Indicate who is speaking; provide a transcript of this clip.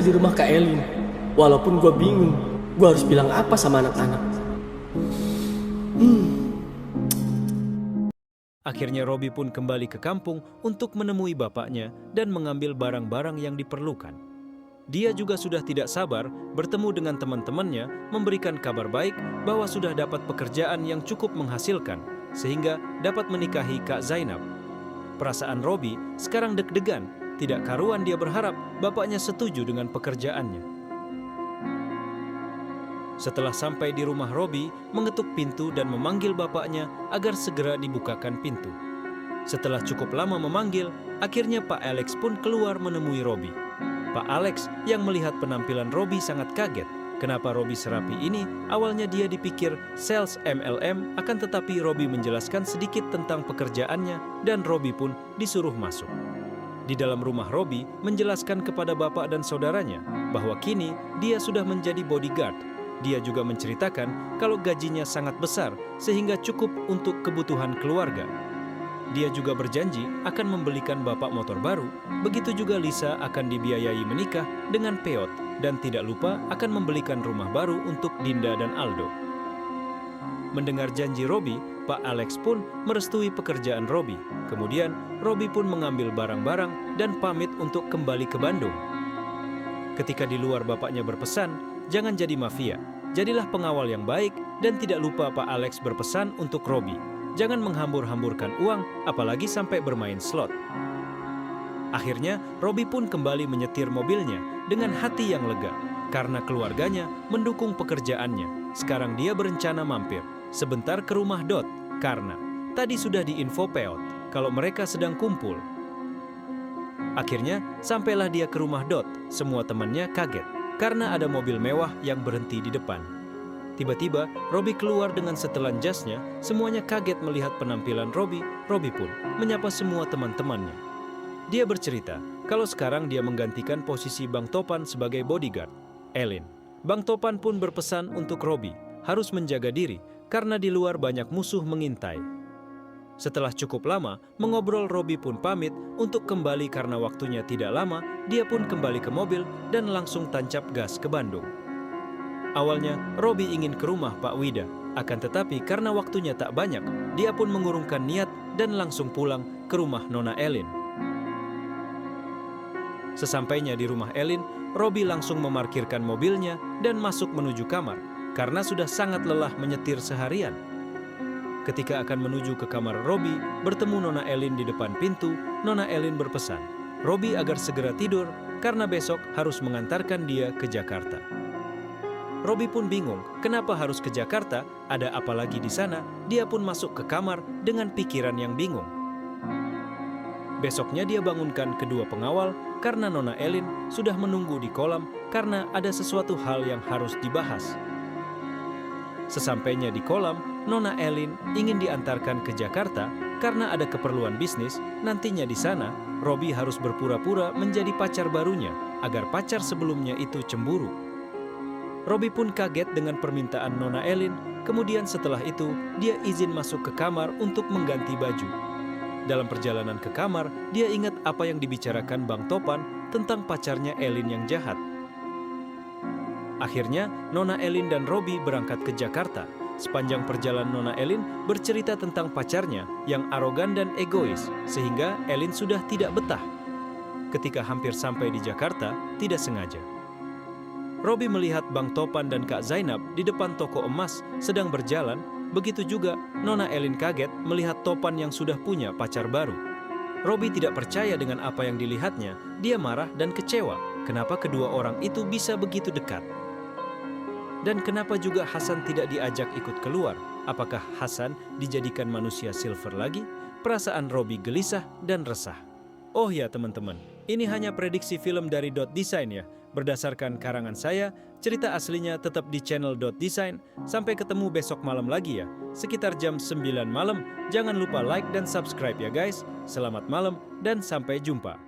Speaker 1: di rumah Kak Elin. Walaupun gue bingung, gue harus bilang apa sama anak-anak.
Speaker 2: Akhirnya Robi pun kembali ke kampung untuk menemui bapaknya dan mengambil barang-barang yang diperlukan. Dia juga sudah tidak sabar bertemu dengan teman-temannya, memberikan kabar baik bahwa sudah dapat pekerjaan yang cukup menghasilkan, sehingga dapat menikahi Kak Zainab. Perasaan Robi sekarang deg-degan, tidak karuan dia berharap bapaknya setuju dengan pekerjaannya. Setelah sampai di rumah, Robi mengetuk pintu dan memanggil bapaknya agar segera dibukakan pintu. Setelah cukup lama memanggil, akhirnya Pak Alex pun keluar menemui Robi. Pak Alex yang melihat penampilan Robi sangat kaget. Kenapa Robi serapi ini? Awalnya dia dipikir sales MLM, akan tetapi Robi menjelaskan sedikit tentang pekerjaannya dan Robi pun disuruh masuk. Di dalam rumah, Robi menjelaskan kepada bapak dan saudaranya bahwa kini dia sudah menjadi bodyguard. Dia juga menceritakan kalau gajinya sangat besar sehingga cukup untuk kebutuhan keluarga. Dia juga berjanji akan membelikan bapak motor baru, begitu juga Lisa akan dibiayai menikah dengan Peot dan tidak lupa akan membelikan rumah baru untuk Dinda dan Aldo. Mendengar janji Robi, Pak Alex pun merestui pekerjaan Robi. Kemudian Robi pun mengambil barang-barang dan pamit untuk kembali ke Bandung. Ketika di luar, bapaknya berpesan, jangan jadi mafia, jadilah pengawal yang baik, dan tidak lupa Pak Alex berpesan untuk Robi, jangan menghambur-hamburkan uang, apalagi sampai bermain slot. Akhirnya, Robi pun kembali menyetir mobilnya dengan hati yang lega, karena keluarganya mendukung pekerjaannya. Sekarang dia berencana mampir sebentar ke rumah Dot, karena tadi sudah diinfo Peot kalau mereka sedang kumpul. Akhirnya, sampailah dia ke rumah Dot, semua temannya kaget karena ada mobil mewah yang berhenti di depan. Tiba-tiba, Robi keluar dengan setelan jasnya. Semuanya kaget melihat penampilan Robi. Robi pun menyapa semua teman-temannya. Dia bercerita kalau sekarang dia menggantikan posisi Bang Topan sebagai bodyguard Elin. Bang Topan pun berpesan untuk Robi harus menjaga diri karena di luar banyak musuh mengintai. Setelah cukup lama mengobrol, Robi pun pamit untuk kembali karena waktunya tidak lama. Dia pun kembali ke mobil dan langsung tancap gas ke Bandung. Awalnya Robi ingin ke rumah Pak Wida, akan tetapi karena waktunya tak banyak, dia pun mengurungkan niat dan langsung pulang ke rumah Nona Elin. Sesampainya di rumah Elin, Robi langsung memarkirkan mobilnya dan masuk menuju kamar karena sudah sangat lelah menyetir seharian. Ketika akan menuju ke kamar Robi, bertemu Nona Elin di depan pintu. Nona Elin berpesan Robi agar segera tidur karena besok harus mengantarkan dia ke Jakarta. Robi pun bingung, kenapa harus ke Jakarta? Ada apa lagi di sana? Dia pun masuk ke kamar dengan pikiran yang bingung. Besoknya dia bangunkan kedua pengawal karena Nona Elin sudah menunggu di kolam karena ada sesuatu hal yang harus dibahas. Sesampainya di kolam, Nona Elin ingin diantarkan ke Jakarta karena ada keperluan bisnis. Nantinya di sana, Robi harus berpura-pura menjadi pacar barunya agar pacar sebelumnya itu cemburu. Robi pun kaget dengan permintaan Nona Elin. Kemudian setelah itu, dia izin masuk ke kamar untuk mengganti baju. Dalam perjalanan ke kamar, dia ingat apa yang dibicarakan Bang Topan tentang pacarnya Elin yang jahat. Akhirnya, Nona Elin dan Robi berangkat ke Jakarta. Sepanjang perjalanan, Nona Elin bercerita tentang pacarnya yang arogan dan egois, sehingga Elin sudah tidak betah. Ketika hampir sampai di Jakarta, tidak sengaja Robi melihat Bang Topan dan Kak Zainab di depan toko emas sedang berjalan. Begitu juga Nona Elin kaget melihat Topan yang sudah punya pacar baru. Robi tidak percaya dengan apa yang dilihatnya. Dia marah dan kecewa. Kenapa kedua orang itu bisa begitu dekat? Dan kenapa juga Hasan tidak diajak ikut keluar? Apakah Hasan dijadikan manusia silver lagi? Perasaan Robi gelisah dan resah. Oh ya teman-teman, ini hanya prediksi film dari Dot Design ya. Berdasarkan karangan saya, cerita aslinya tetap di channel Dot Design. Sampai ketemu besok malam lagi ya, sekitar jam 9 malam. Jangan lupa like dan subscribe ya guys. Selamat malam dan sampai jumpa.